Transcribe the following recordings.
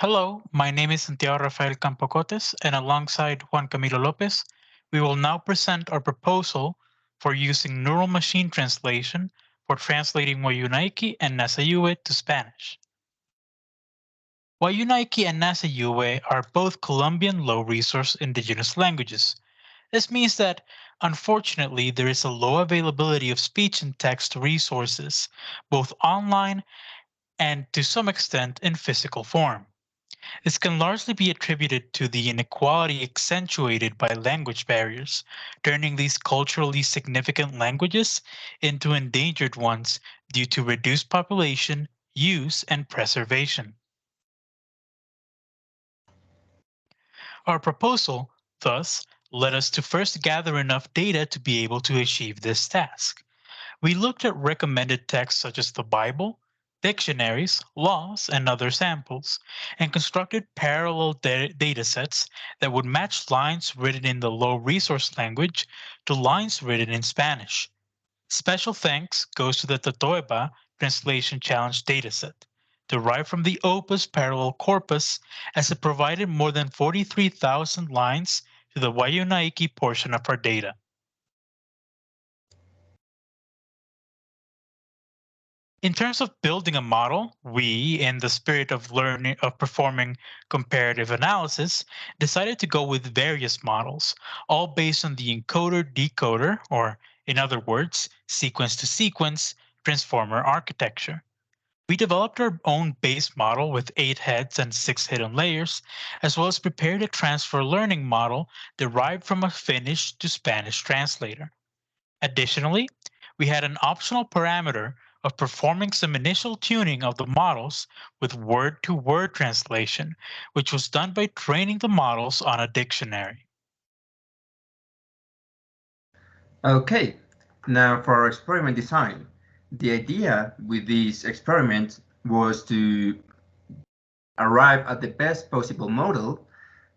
Hello, my name is Santiago Rafael Campocotes, and alongside Juan Camilo Lopez, we will now present our proposal for using neural machine translation for translating Wayúunaiki and Yuwe to Spanish. Wayúunaiki and Yuwe are both Colombian low-resource indigenous languages. This means that, unfortunately, there is a low availability of speech and text resources, both online and to some extent in physical form. This can largely be attributed to the inequality accentuated by language barriers, turning these culturally significant languages into endangered ones due to reduced population, use, and preservation. Our proposal, thus, led us to first gather enough data to be able to achieve this task. We looked at recommended texts such as the Bible, dictionaries, laws, and other samples, and constructed parallel data sets that would match lines written in the low resource language to lines written in Spanish. Special thanks goes to the Tatoeba Translation Challenge dataset, derived from the Opus Parallel Corpus, as it provided more than 43,000 lines to the Wayúunaiki portion of our data. In terms of building a model, we, in the spirit of performing comparative analysis, decided to go with various models, all based on the encoder-decoder, or in other words, sequence-to-sequence transformer architecture. We developed our own base model with 8 heads and 6 hidden layers, as well as prepared a transfer learning model derived from a Finnish to Spanish translator. Additionally, we had an optional parameter of performing some initial tuning of the models with word-to-word translation, which was done by training the models on a dictionary. Okay, now for our experiment design. The idea with this experiment was to arrive at the best possible model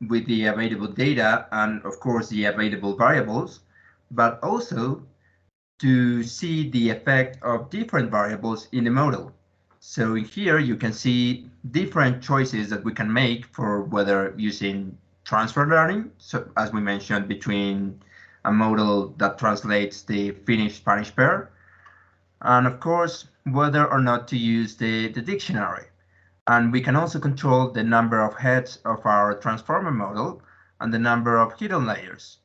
with the available data and of course the available variables, but also to see the effect of different variables in the model. So in here you can see different choices that we can make for whether using transfer learning, so as we mentioned, between a model that translates the Finnish-Spanish pair, and of course whether or not to use the dictionary. And we can also control the number of heads of our transformer model and the number of hidden layers.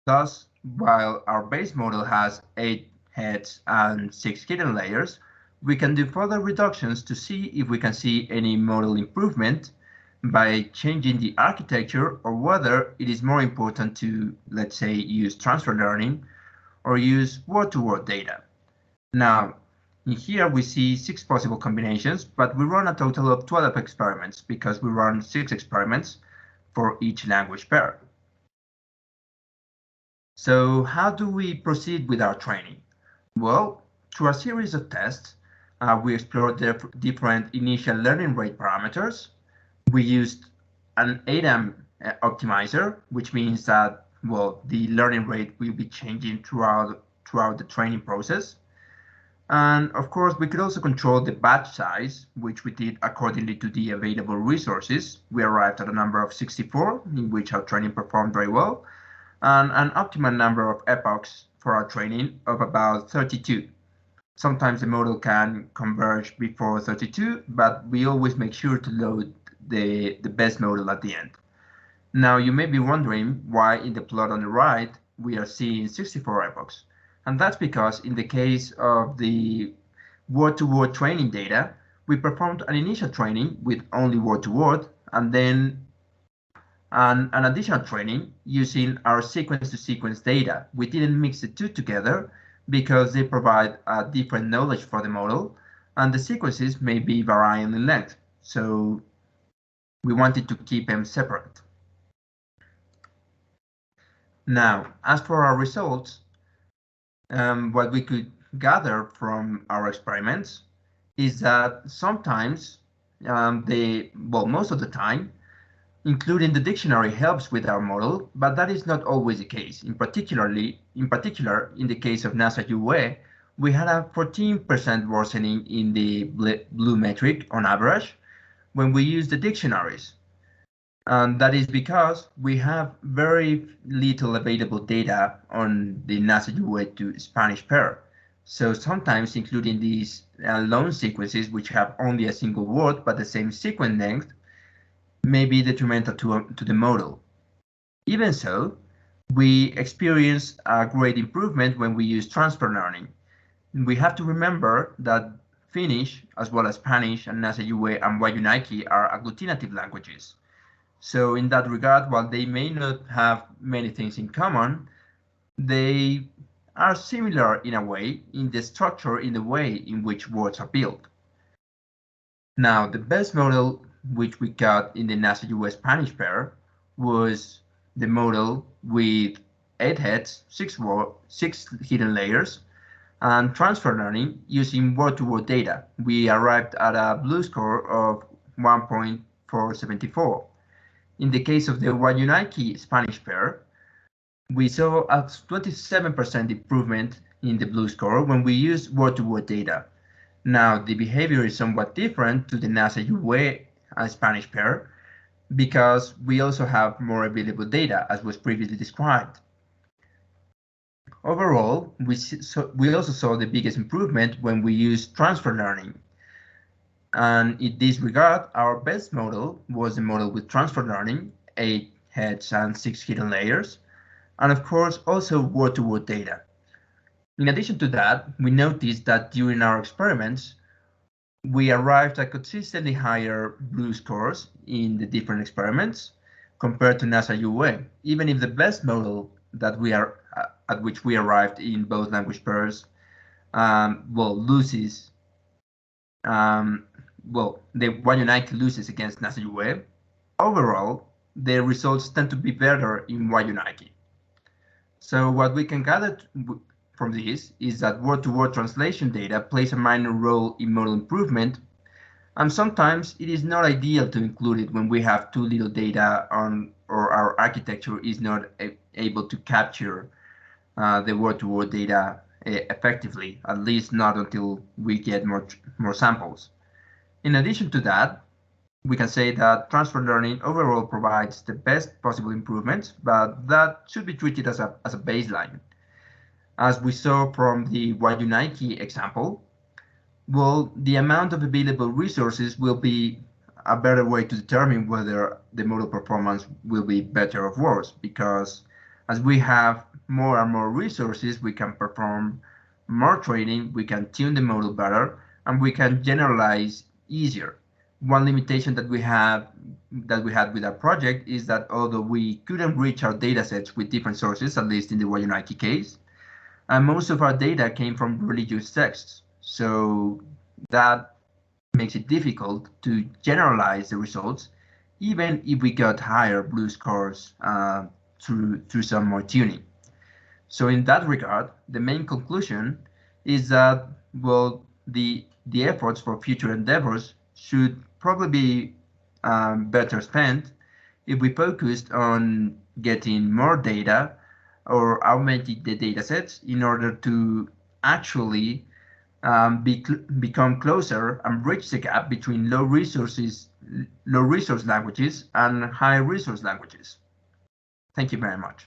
Thus, while our base model has 8 heads and 6 hidden layers, we can do further reductions to see if we can see any model improvement by changing the architecture, or whether it is more important to, let's say, use transfer learning or use word-to-word data. Now, in here we see 6 possible combinations, but we run a total of 12 experiments because we run 6 experiments for each language pair. So how do we proceed with our training? Well, through a series of tests, we explored different initial learning rate parameters. We used an ADAM optimizer, which means that, well, the learning rate will be changing throughout the training process. And of course, we could also control the batch size, which we did accordingly to the available resources. We arrived at a number of 64, in which our training performed very well, and an optimal number of epochs for our training of about 32. Sometimes the model can converge before 32, but we always make sure to load the best model at the end. Now you may be wondering why in the plot on the right we are seeing 64 epochs. And that's because in the case of the word-to-word training data, we performed an initial training with only word-to-word, and then an additional training using our sequence-to-sequence data. We didn't mix the two together because they provide a different knowledge for the model, and the sequences may be varying in length. So we wanted to keep them separate. Now, as for our results, what we could gather from our experiments is that sometimes, most of the time, including the dictionary helps with our model, but that is not always the case. In particular, in the case of Yuwe, we had a 14% worsening in the blue metric on average, when we use the dictionaries. And that is because we have very little available data on the NASA Yuwe to Spanish pair. So sometimes including these long sequences which have only a single word but the same sequence length may be detrimental to the model. Even so, we experience a great improvement when we use transfer learning. We have to remember that Finnish, as well as Spanish and NASA Yuwe and Wayúunaiki are agglutinative languages. So in that regard, while they may not have many things in common, they are similar in a way in the structure, in the way in which words are built. Now, the best model which we got in the NASA US Spanish pair was the model with 8 heads, 6 hidden layers, and transfer learning using word-to-word data. We arrived at a blue score of 1.474. In the case of the Wayúunaiki Spanish pair, we saw a 27% improvement in the blue score when we used word-to-word data. Now, the behavior is somewhat different to the NASA Yuwe Spanish pair because we also have more available data, as was previously described. Overall, we also saw the biggest improvement when we used transfer learning. And in this regard, our best model was the model with transfer learning, 8 heads and 6 hidden layers, and of course also word-to-word data. In addition to that, we noticed that during our experiments, we arrived at consistently higher blue scores in the different experiments compared to NASA UA, even if the best model that we are at which we arrived in both language pairs, loses. The Wayúunaiki loses against NASA UA. Overall, the results tend to be better in Wayúunaiki. So what we can gather from this is that word-to-word translation data plays a minor role in model improvement, and sometimes it is not ideal to include it when we have too little data on or our architecture is not able to capture the word-to-word data effectively, at least not until we get more samples. In addition to that, we can say that transfer learning overall provides the best possible improvements, but that should be treated as a baseline. As we saw from the Wayúunaiki example, the amount of available resources will be a better way to determine whether the model performance will be better or worse, because as we have more and more resources, we can perform more training, we can tune the model better, and we can generalize easier. One limitation that we had with our project is that although we couldn't reach our data sets with different sources, at least in the Wayúunaiki case, and most of our data came from religious texts. So that makes it difficult to generalize the results, even if we got higher blue scores through some more tuning. So in that regard, the main conclusion is that, the efforts for future endeavors should probably be better spent if we focused on getting more data or augmenting the data sets in order to actually become closer and bridge the gap between low resource languages and high resource languages. Thank you very much.